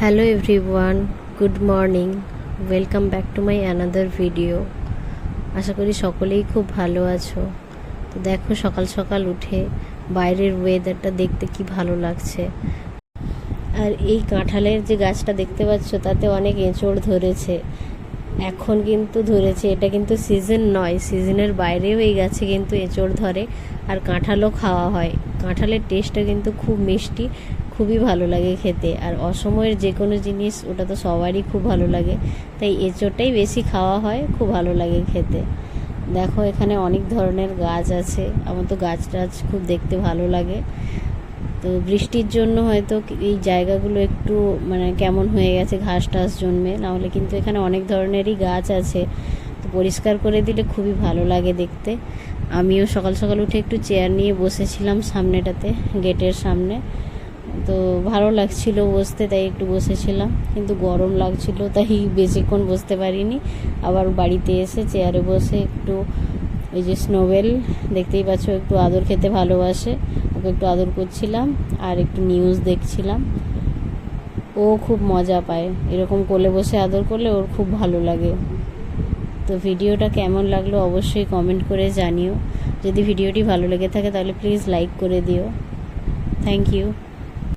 Hello everyone, good morning. Welcome back to my another video. আশা করি সকলেই খুব ভালো আছো। তো দেখো, সকাল সকাল উঠে বাইরের ওয়েদারটা দেখতে কি ভালো লাগছে। আর এই কাঁঠালের যে গাছটা দেখতে পাচ্ছ, তাতে অনেক এঁচড় ধরেছে। এখন কিন্তু ধরেছে, এটা কিন্তু সিজন নয়, সিজনের বাইরেও এই গাছে কিন্তু এঁচড় ধরে। আর কাঁঠালও খাওয়া হয়। কাঁঠালের টেস্টটা কিন্তু খুব মিষ্টি, খুবই ভালো লাগে খেতে। আর অসময়ের যে কোনো জিনিস, ওটা তো সবারই খুব ভালো লাগে, তাই এঁচড়টাই বেশি খাওয়া হয়, খুব ভালো লাগে খেতে। দেখো, এখানে অনেক ধরনের গাছ আছে। আমার তো গাছ টাছ খুব দেখতে ভালো লাগে। তো বৃষ্টির জন্য হয়তো এই জায়গাগুলো একটু কেমন হয়ে গেছে, ঘাস টাস জন্মে, নাহলে কিন্তু এখানে অনেক ধরনেরই গাছ আছে। তো পরিষ্কার করে দিলে খুবই ভালো লাগে দেখতে। আমিও সকাল সকাল উঠে একটু চেয়ার নিয়ে বসেছিলাম সামনেটাতে, গেটের সামনে। তো ভালো লাগছিল বসতে, তাই একটু বসেছিলাম, কিন্তু গরম লাগছিল, তাই বেশিক্ষণ বসতে পারিনি। আবার বাড়িতে এসে চেয়ারে বসে একটু ওই যে স্নোবেল দেখতেই পাচ্ছ, একটু আদর খেতে ভালোবাসে, ওকে একটু আদর করছিলাম আর একটু নিউজ দেখছিলাম। ও খুব মজা পায় এরকম কোলে বসে আদর করলে, ওর খুব ভালো লাগে। তো ভিডিওটা কেমন লাগলো অবশ্যই কমেন্ট করে জানিও। যদি ভিডিওটি ভালো লেগে থাকে তাহলে প্লিজ লাইক করে দিও। Thank you.